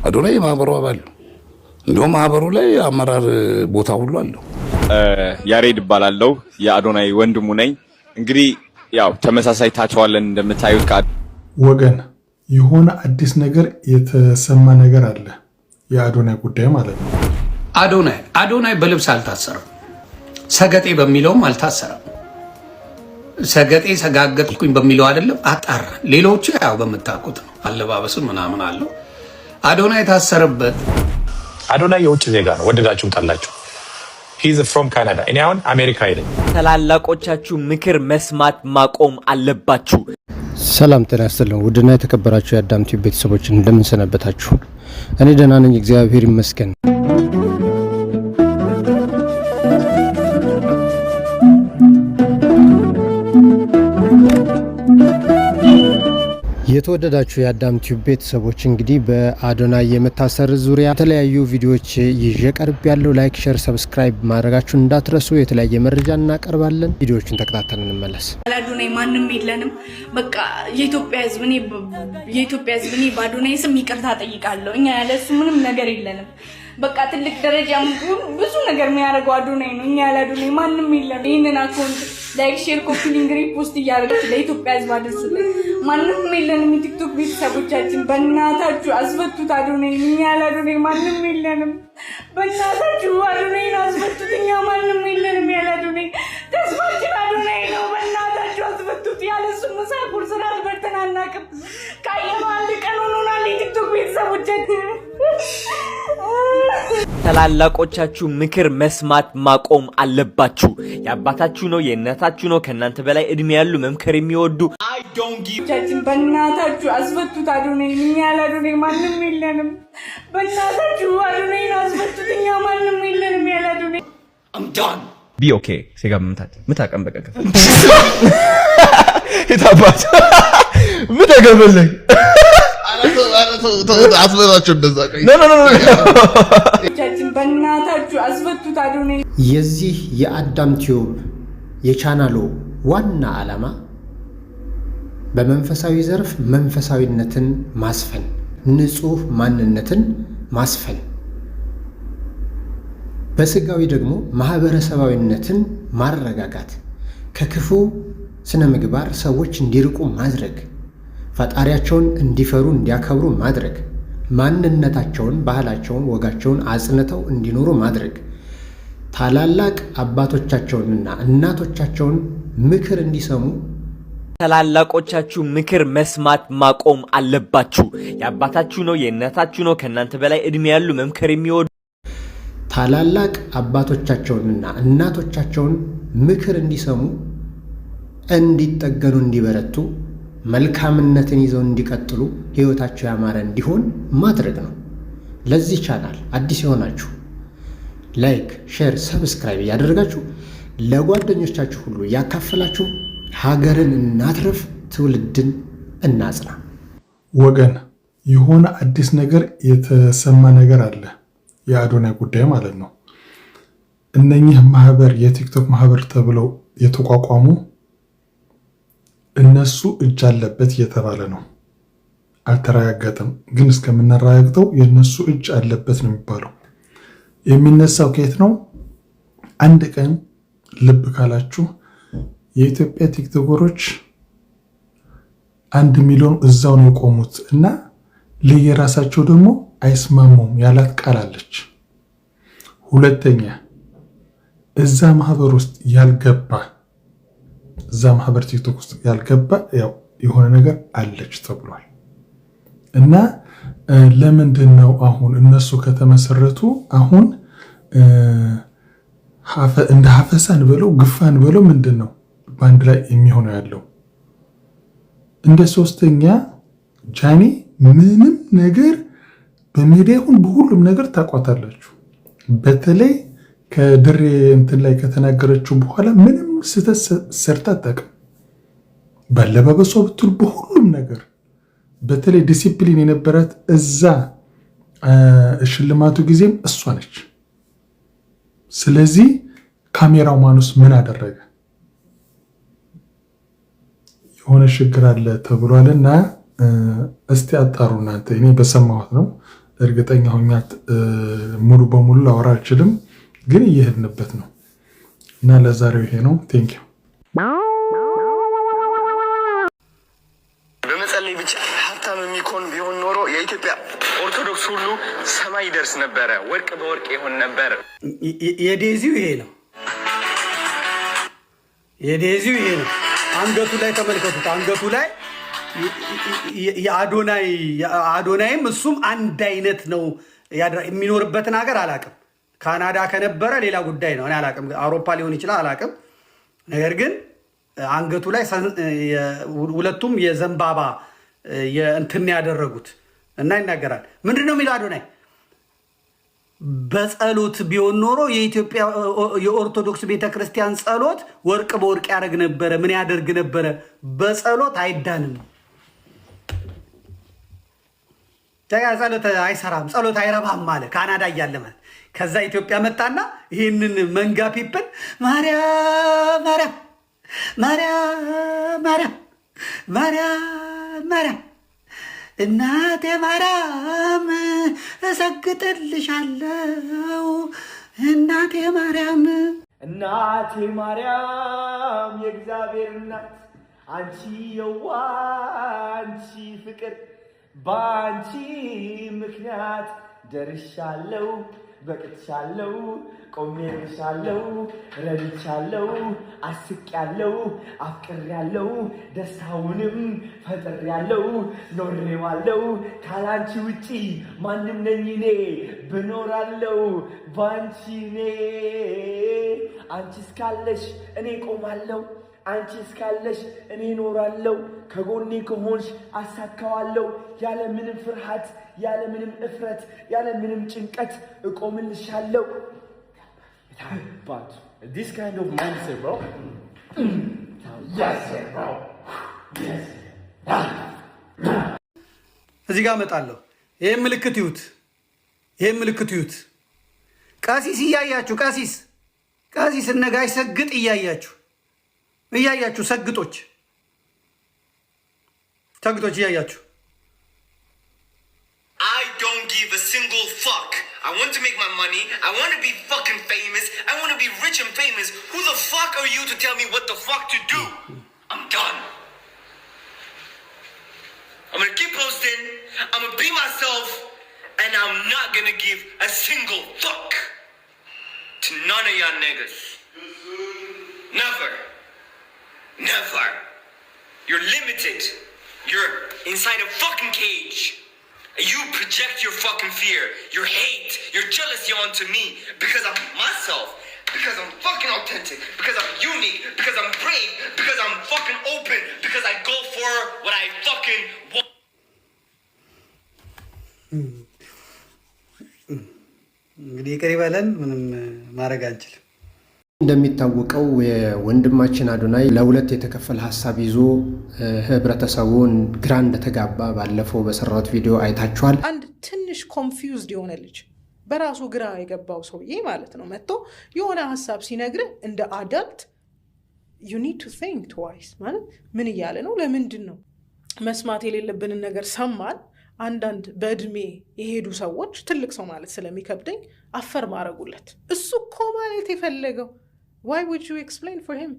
አዶናይ ማህበሩ አባል እንደው ማህበሩ ላይ አመራር ቦታ ሁሉ አለው። ያሬድ ይባላልው የአዶናይ ወንድሙ ነኝ። እንግዲህ ያው ተመሳሳይ ታቸዋለን እንደምታዩት ወገን የሆነ አዲስ ነገር የተሰማ ነገር አለ። የአዶናይ ጉዳይ ማለት ነው። አዶናይ በልብስ አልታሰረም። ሰገጤ በሚለውም አልታሰረም። ሰገጤ ሰጋገጥኩኝ በሚለው አይደለም አጣራ። ሌሎቹ ያው በመታቁት ነው አለባበሱ ምናምን አለው። አዶናይ የታሰረበት አዶናይ የውጭ ዜጋ ነው። ወደዳችሁም ጠላችሁ he's from Canada እኔ አሁን አሜሪካ አይደለም። ታላላቆቻችሁ ምክር መስማት ማቆም አለባችሁ። ሰላም ጤና ይስጥልኝ። ውድና የተከበራችሁ የአዳም ቲዩብ ቤተሰቦች እንደምን ሰነበታችሁ? እኔ ደህና ነኝ፣ እግዚአብሔር ይመስገን። የተወደዳችሁ የአዳም ቲዩብ ቤተሰቦች እንግዲህ በአዶናይ የመታሰር ዙሪያ የተለያዩ ቪዲዮዎች ይዤ ቀርብ ያለው ላይክ፣ ሼር፣ ሰብስክራይብ ማድረጋችሁን እንዳትረሱ። የተለያየ መረጃ እናቀርባለን። ቪዲዮዎቹን ተከታተልን እንመለስ። አዶናይ ማንንም የለንም። በቃ የኢትዮጵያ ሕዝብ እኔ በአዶናይ ስም ይቅርታ ጠይቃለሁ። እኛ ያለሱ ምንም ነገር የለንም። በቃ ትልቅ ደረጃ ብዙ ነገር የሚያደርገው አዶናይ ነው። እኛ ያለ አዶናይ ማንም የለም። ይሄንን አካውንት ላይክ፣ ሼር፣ ኮፒ ሊንክ፣ ሪፖስት እያደረጋችሁ ለኢትዮጵያ ሕዝብ አድርሱልን። ማንም የለንም። የቲክቶክ ቤተሰቦቻችን በእናታችሁ አስፈቱት አዶናይ። እኛ ያለ አዶናይ ማንም የለንም። በእናታችሁ አዶናይን አስፈቱት። እኛ ማንም የለንም ያለ አዶናይ። ተስፋችን አዶናይ ነው። በእናታችሁ አስፈቱት። ያለሱ ምሳ ቁርስ አልበልተን አናውቅም። ካየነው አንድ ቀን ሆኖናል። የቲክቶክ ቤተሰቦቻችን ታላላቆቻችሁ ምክር መስማት ማቆም አለባችሁ። የአባታችሁ ነው፣ የእናታችሁ ነው። ከእናንተ በላይ እድሜ ያሉ መምከር የሚወዱ በእናታችሁ አስፈቱት አዶናይ። እኛ ያለ አዶናይ ማንም የለንም። በእናታችሁ አዶናይን አስፈቱት። እኛ ማንም የለንም ያለ አዶናይ። ቢ ኦኬ ሴጋ ምታቀም በቀቀ የታባት ምታገበለኝ አስበላችሁ እንደዛ ቀይ በእናታችሁ አስፈቱት አዶናይ። የዚህ የአዳም ቲዩብ የቻናሉ ዋና ዓላማ በመንፈሳዊ ዘርፍ መንፈሳዊነትን ማስፈን፣ ንጹህ ማንነትን ማስፈን፣ በስጋዊ ደግሞ ማህበረሰባዊነትን ማረጋጋት፣ ከክፉ ስነ ምግባር ሰዎች እንዲርቁ ማድረግ፣ ፈጣሪያቸውን እንዲፈሩ እንዲያከብሩ ማድረግ፣ ማንነታቸውን፣ ባህላቸውን፣ ወጋቸውን አጽንተው እንዲኖሩ ማድረግ፣ ታላላቅ አባቶቻቸውንና እናቶቻቸውን ምክር እንዲሰሙ። ታላላቆቻችሁ ምክር መስማት ማቆም አለባችሁ። የአባታችሁ ነው፣ የእናታችሁ ነው። ከእናንተ በላይ እድሜ ያሉ መምከር የሚወዱ ታላላቅ አባቶቻቸውንና እናቶቻቸውን ምክር እንዲሰሙ፣ እንዲጠገኑ፣ እንዲበረቱ፣ መልካምነትን ይዘው እንዲቀጥሉ፣ ህይወታቸው ያማረ እንዲሆን ማድረግ ነው። ለዚህ ቻናል አዲስ የሆናችሁ ላይክ፣ ሼር፣ ሰብስክራይብ እያደረጋችሁ ለጓደኞቻችሁ ሁሉ ያካፈላችሁ ሀገርን እናትርፍ፣ ትውልድን እናጽና። ወገን የሆነ አዲስ ነገር የተሰማ ነገር አለ። የአዶናይ ጉዳይ ማለት ነው። እነኚህ ማህበር የቲክቶክ ማህበር ተብለው የተቋቋሙ እነሱ እጅ አለበት እየተባለ ነው። አልተረጋገጠም፣ ግን እስከምናረጋግጠው የእነሱ እጅ አለበት ነው የሚባለው። የሚነሳው ከየት ነው? አንድ ቀን ልብ ካላችሁ የኢትዮጵያ ቲክቶከሮች 1 ሚሊዮን እዛው ነው የቆሙት እና ለየራሳቸው ደግሞ አይስማሙም ያላት ቃል አለች። ሁለተኛ እዛ ማህበር ውስጥ ያልገባ እዛ ማህበር ቲክቶክ ውስጥ ያልገባ ያው የሆነ ነገር አለች ተብሏል። እና ለምንድን ነው አሁን እነሱ ከተመሰረቱ አሁን እንደ ሀፈሳን ብለው ግፋን ብለው ምንድን ነው በአንድ ላይ የሚሆነው ያለው? እንደ ሶስተኛ ጃኒ ምንም ነገር በሚዲያ ይሁን በሁሉም ነገር ታቋታላችሁ። በተለይ ከድሬ እንትን ላይ ከተናገረችው በኋላ ምንም ስህተት ሰርታ አታውቅም። ባለባበሷ ብትል በሁሉም ነገር በተለይ ዲሲፕሊን የነበራት እዛ ሽልማቱ ጊዜም እሷ ነች። ስለዚህ ካሜራው ማኑስ ምን አደረገ? የሆነ ችግር አለ ተብሏልና እስቲ አጣሩ እናንተ። እኔ በሰማሁት ነው እርግጠኛ ሆኛት ሙሉ በሙሉ ላወራ አልችልም፣ ግን እየሄድንበት ነው እና ለዛሬው ይሄ ነው። ቴንኪው። በመጸለይ ብቻ ሀብታም የሚኮን ቢሆን ኖሮ የኢትዮጵያ ኦርቶዶክስ ሁሉ ሰማይ ይደርስ ነበረ፣ ወርቅ በወርቅ ይሆን ነበር። የዴዚው ይሄ ነው። የዴዚው ይሄ ነው። አንገቱ ላይ ተመልከቱት። አንገቱ ላይ የአዶናይም እሱም አንድ አይነት ነው። የሚኖርበትን ሀገር አላቅም። ካናዳ ከነበረ ሌላ ጉዳይ ነው። እኔ አላቅም፣ አውሮፓ ሊሆን ይችላል አላቅም። ነገር ግን አንገቱ ላይ ሁለቱም የዘንባባ እንትን ያደረጉት እና ይናገራል። ምንድን ነው የሚለው አዶናይ? በጸሎት ቢሆን ኖሮ የኢትዮጵያ የኦርቶዶክስ ቤተክርስቲያን ጸሎት ወርቅ በወርቅ ያደርግ ነበረ። ምን ያደርግ ነበረ? በጸሎት አይዳንም። ጸሎት አይሰራም፣ ጸሎት አይረባም ማለት ካናዳ እያለ ማለት። ከዛ ኢትዮጵያ መጣና ይህንን መንጋ ፒፕል ማርያም ማርያም ማርያም ማርያም ማርያም ማርያም እናቴ ማርያም እሰግጥልሻለሁ እናቴ ማርያም እናቴ ማርያም የእግዚአብሔር እናት አንቺ የዋ አንቺ ፍቅር በአንቺ ምክንያት ደርሻለሁ፣ በቅቻለሁ፣ ቆሜልሻለሁ፣ ረድቻለሁ፣ አስቄያለሁ፣ አፍቅሬያለሁ፣ ደስታውንም ፈጥሬያለሁ፣ ኖሬዋለሁ። ካላንቺ ውጪ ማንም ነኝ እኔ ብኖራለሁ ባንቺ እኔ። አንቺ እስካለሽ እኔ ቆማለሁ፣ አንቺ እስካለሽ እኔ ኖራለሁ። ከጎኔ ከሆንሽ አሳካዋለሁ። ያለ ምንም ፍርሃት፣ ያለ ምንም እፍረት፣ ያለ ምንም ጭንቀት እቆምልሻለሁ። But this kind of mindset, bro. Yes, bro. Yes. እዚህ ጋር እመጣለሁ። ይሄን ምልክት ይዩት፣ ይሄን ምልክት ይዩት። ቀሲስ እያያችሁ፣ ቀሲስ ነጋሽ ሰግጥ እያያችሁ ሰግጦች እያያችሁ I don't give a single fuck. I want to make my money. I want to be fucking famous. I want to be rich and famous. Who the fuck are you to tell me what the fuck to do? I'm done. I'm gonna keep posting. I'm gonna be myself. And I'm not gonna give a single fuck to none of y'all niggas. Never. Never. You're limited. You're inside a fucking cage. You project your fucking fear, your hate, your jealousy onto me because I'm myself, because I'm fucking authentic, because I'm unique, because I'm brave, because I'm fucking open, because I go for what I fucking want. እንግዲህ ይቅር ይበለን፣ ምንም ማድረግ አንችልም። እንደሚታወቀው የወንድማችን አዶናይ ለሁለት የተከፈለ ሀሳብ ይዞ ህብረተሰቡን ግራ እንደተጋባ ባለፈው በሰራሁት ቪዲዮ አይታችኋል። አንድ ትንሽ ኮንፊውዝድ የሆነ ልጅ በራሱ ግራ የገባው ሰውዬ ማለት ነው መጥቶ የሆነ ሀሳብ ሲነግርህ እንደ አዳልት you need to think twice ማለት ምን እያለ ነው? ለምንድን ነው መስማት የሌለብንን ነገር ሰማን? አንዳንድ በእድሜ የሄዱ ሰዎች ትልቅ ሰው ማለት ስለሚከብደኝ አፈር ማረጉለት። እሱ እኮ ማለት የፈለገው why would you explain for him?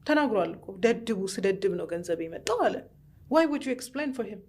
ተናግሯል እኮ ደድቡ ስደድብ ነው ገንዘብ የመጣው አለ። why would you explain for him?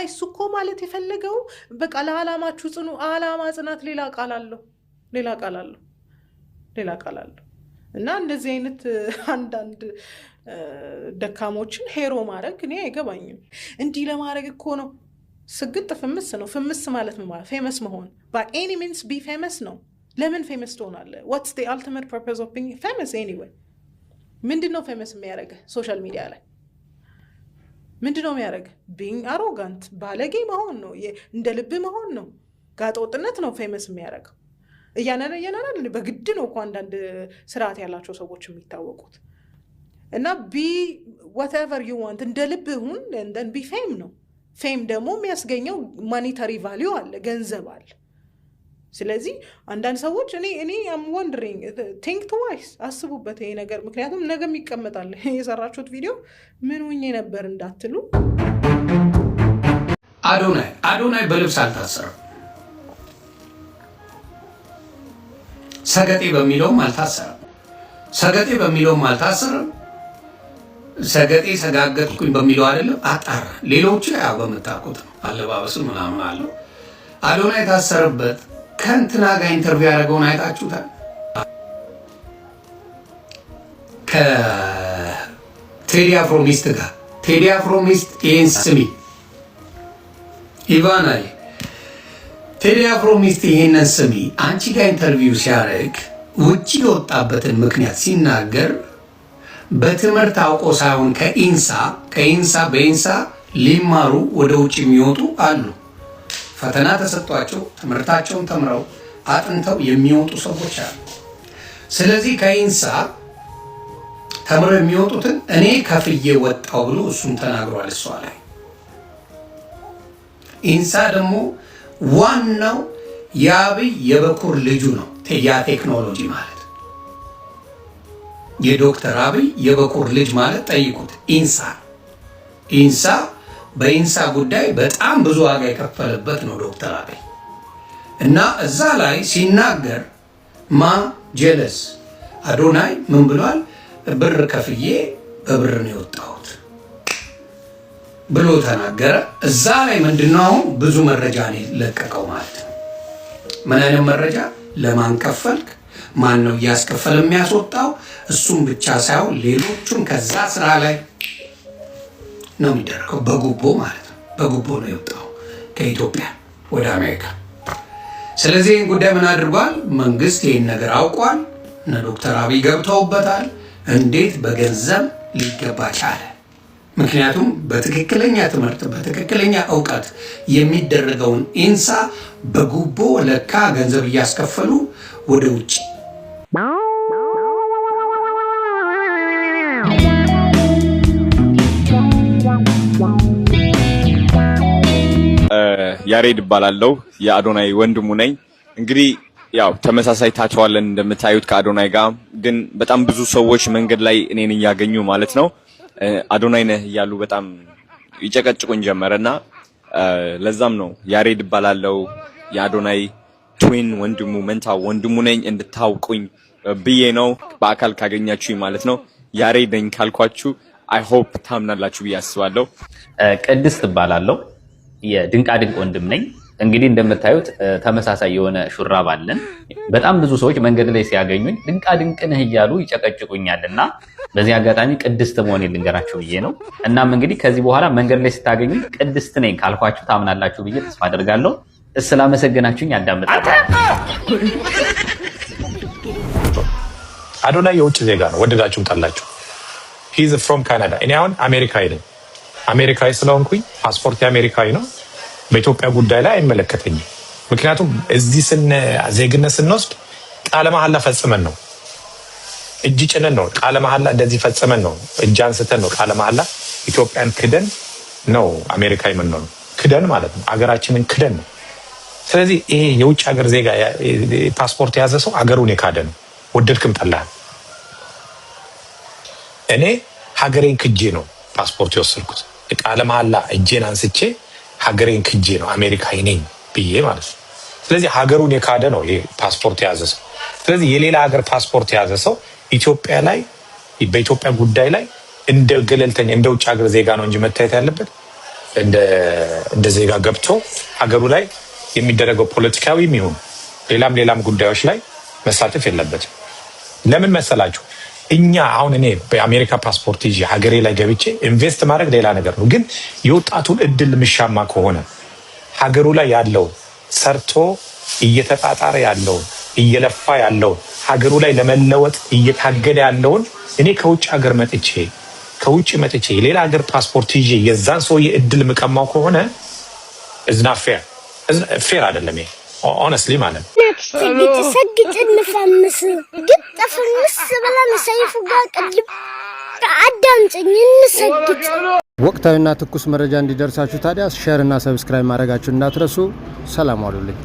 እሱ እኮ ማለት የፈለገው በቃ ለዓላማችሁ ጽኑ፣ ዓላማ ጽናት ሌላ ቃል አለው እና እንደዚህ አይነት አንዳንድ ደካሞችን ሄሮ ማድረግ እኔ አይገባኝም። እንዲህ ለማድረግ እኮ ነው ስግጥ ፍምስ ነው። ፍምስ ማለት ምን ማለት? ፌመስ መሆን by any means be famous ነው። ለምን ፌመስ ትሆናለህ? what's the ultimate purpose of being famous anyway? ምንድነው ፌመስ የሚያደርግህ? ሶሻል ሚዲያ ላይ ምንድነው የሚያደርግህ? being arrogant ባለጌ መሆን ነው፣ እንደ ልብ መሆን ነው፣ ጋጠወጥነት ነው ፌመስ የሚያደርገው። እያናና በግድ ነው እኮ አንዳንድ ስርዓት ያላቸው ሰዎች የሚታወቁት። እና be whatever you want እንደ ልብ ሁን and then be fame ነው። ፌም ደግሞ የሚያስገኘው ማኒታሪ ቫሊዩ አለ፣ ገንዘብ አለ። ስለዚህ አንዳንድ ሰዎች እኔ አም ወንድሪንግ ቲንክ ትዋይስ አስቡበት ይሄ ነገር። ምክንያቱም ነገም ይቀመጣል የሰራችሁት ቪዲዮ ምን ሆኜ ነበር እንዳትሉ። አዶናይ በልብስ አልታሰረም። ሰገጤ በሚለውም አልታሰረም። ሰገጤ ሰጋገጥኩኝ በሚለው አይደለም አጣራ። ሌሎቹ ያው በምታውቁት ነው አለባበሱ ምናምን አለው። አዶናይ የታሰረበት ከእንትና ጋር ኢንተርቪው ያደረገውን አይታችሁታል? ከቴዲ አፍሮ ሚስት ጋር። ቴዲ አፍሮ ሚስት ይህን ስሚ ኢቫናይ፣ ቴዲ አፍሮ ሚስት ይህንን ስሚ፣ አንቺ ጋር ኢንተርቪው ሲያደርግ ውጭ የወጣበትን ምክንያት ሲናገር በትምህርት አውቆ ሳይሆን በኢንሳ ሊማሩ ወደ ውጭ የሚወጡ አሉ። ፈተና ተሰጥቷቸው ትምህርታቸውን ተምረው አጥንተው የሚወጡ ሰዎች አሉ። ስለዚህ ከኢንሳ ተምረው የሚወጡትን እኔ ከፍዬ ወጣው ብሎ እሱም ተናግሯል። እሷ ላይ ኢንሳ ደግሞ ዋናው የአብይ የበኩር ልጁ ነው። ያ ቴክኖሎጂ ማለት የዶክተር አብይ የበኩር ልጅ ማለት ጠይቁት። ኢንሳ በኢንሳ ጉዳይ በጣም ብዙ ዋጋ የከፈለበት ነው ዶክተር አብይ እና እዛ ላይ ሲናገር ጀለስ አዶናይ ምን ብሏል? ብር ከፍዬ በብር ነው የወጣሁት ብሎ ተናገረ። እዛ ላይ ምንድነው አሁን ብዙ መረጃ ነው ለቀቀው ማለት ነው። ምን አይነት መረጃ? ለማን ከፈልክ? ማን ነው እያስከፈለ የሚያስወጣው? እሱም ብቻ ሳይሆን ሌሎቹም ከዛ ስራ ላይ ነው የሚደረገው። በጉቦ ማለት ነው። በጉቦ ነው የወጣው ከኢትዮጵያ ወደ አሜሪካ። ስለዚህ ይህን ጉዳይ ምን አድርጓል? መንግስት ይህን ነገር አውቋል። እነ ዶክተር አብይ ገብተውበታል። እንዴት በገንዘብ ሊገባ ቻለ? ምክንያቱም በትክክለኛ ትምህርት በትክክለኛ እውቀት የሚደረገውን ኢንሳ በጉቦ ለካ ገንዘብ እያስከፈሉ ወደ ውጭ ያሬድ እባላለሁ። የአዶናይ ወንድሙ ነኝ። እንግዲህ ያው ተመሳሳይ ታቸዋለን እንደምታዩት ከአዶናይ ጋር ግን በጣም ብዙ ሰዎች መንገድ ላይ እኔን እያገኙ ማለት ነው አዶናይ ነህ እያሉ በጣም ይጨቀጭቁኝ ጀመረና ለዛም ነው ያሬድ እባላለሁ የአዶናይ ትዊን ወንድሙ መንታ ወንድሙ ነኝ እንድታውቁኝ ብዬ ነው። በአካል ካገኛችሁኝ ማለት ነው ያሬድ ነኝ ካልኳችሁ አይ ሆፕ ታምናላችሁ ብዬ አስባለሁ። ቅድስት እባላለሁ የድንቃድንቅ ወንድም ነኝ። እንግዲህ እንደምታዩት ተመሳሳይ የሆነ ሹራብ አለን። በጣም ብዙ ሰዎች መንገድ ላይ ሲያገኙኝ ድንቃድንቅ ነህ እያሉ ይጨቀጭቁኛልና በዚህ አጋጣሚ ቅድስት መሆኔን ልንገራችሁ ብዬ ነው። እናም እንግዲህ ከዚህ በኋላ መንገድ ላይ ስታገኙኝ ቅድስት ነኝ ካልኳችሁ ታምናላችሁ ብዬ ተስፋ አደርጋለሁ። ስላመሰገናችሁኝ ያዳምጣለሁ። አዶናይ የውጭ ዜጋ ነው፣ ወደዳችሁም ጠላችሁ። ሂዝ ፍሮም ካናዳ። እኔ አሁን አሜሪካዊ ነኝ። አሜሪካዊ ስለሆንኩኝ ፓስፖርት የአሜሪካዊ ነው። በኢትዮጵያ ጉዳይ ላይ አይመለከተኝም። ምክንያቱም እዚህ ዜግነት ስንወስድ ቃለ መሐላ ፈጽመን ነው፣ እጅ ጭነን ነው ቃለ መሐላ እንደዚህ ፈጽመን ነው፣ እጅ አንስተን ነው ቃለ መሐላ ኢትዮጵያን ክደን ነው አሜሪካዊ የምንሆነው። ክደን ማለት ነው አገራችንን ክደን ነው። ስለዚህ ይሄ የውጭ ሀገር ዜጋ ፓስፖርት የያዘ ሰው አገሩን የካደ ነው፣ ወደድክም ጠላህ። እኔ ሀገሬን ክጄ ነው ፓስፖርት የወሰድኩት። ቃለ መሐላ እጄን አንስቼ ሀገሬን ክጄ ነው አሜሪካዊ ነኝ ብዬ ማለት ነው። ስለዚህ ሀገሩን የካደ ነው ይሄ ፓስፖርት የያዘ ሰው። ስለዚህ የሌላ ሀገር ፓስፖርት የያዘ ሰው ኢትዮጵያ ላይ በኢትዮጵያ ጉዳይ ላይ እንደ ገለልተኛ እንደ ውጭ ሀገር ዜጋ ነው እንጂ መታየት ያለበት እንደ ዜጋ ገብቶ ሀገሩ ላይ የሚደረገው ፖለቲካዊ የሚሆን ሌላም ጉዳዮች ላይ መሳተፍ የለበትም። ለምን መሰላችሁ? እኛ አሁን እኔ በአሜሪካ ፓስፖርት ይዤ ሀገሬ ላይ ገብቼ ኢንቨስት ማድረግ ሌላ ነገር ነው። ግን የወጣቱን እድል ምሻማ ከሆነ ሀገሩ ላይ ያለው ሰርቶ እየተጣጣረ ያለውን እየለፋ ያለውን ሀገሩ ላይ ለመለወጥ እየታገለ ያለውን እኔ ከውጭ መጥቼ የሌላ ሀገር ፓስፖርት ይዤ የዛን ሰውዬ እድል ምቀማው ከሆነ እዝና ፌር አይደለም። ይሄ ኦነስትሊ ማለት ነው። ሰግጥ እንፈምስ ግጥ ፍምስ ብለን ሰይፉ ጋር ቅልብ አዳምጪኝ እንሰግጥ። ወቅታዊና ትኩስ መረጃ እንዲደርሳችሁ ታዲያ ሼር እና ሰብስክራይብ ማድረጋችሁ እንዳትረሱ። ሰላም ዋሉልኝ።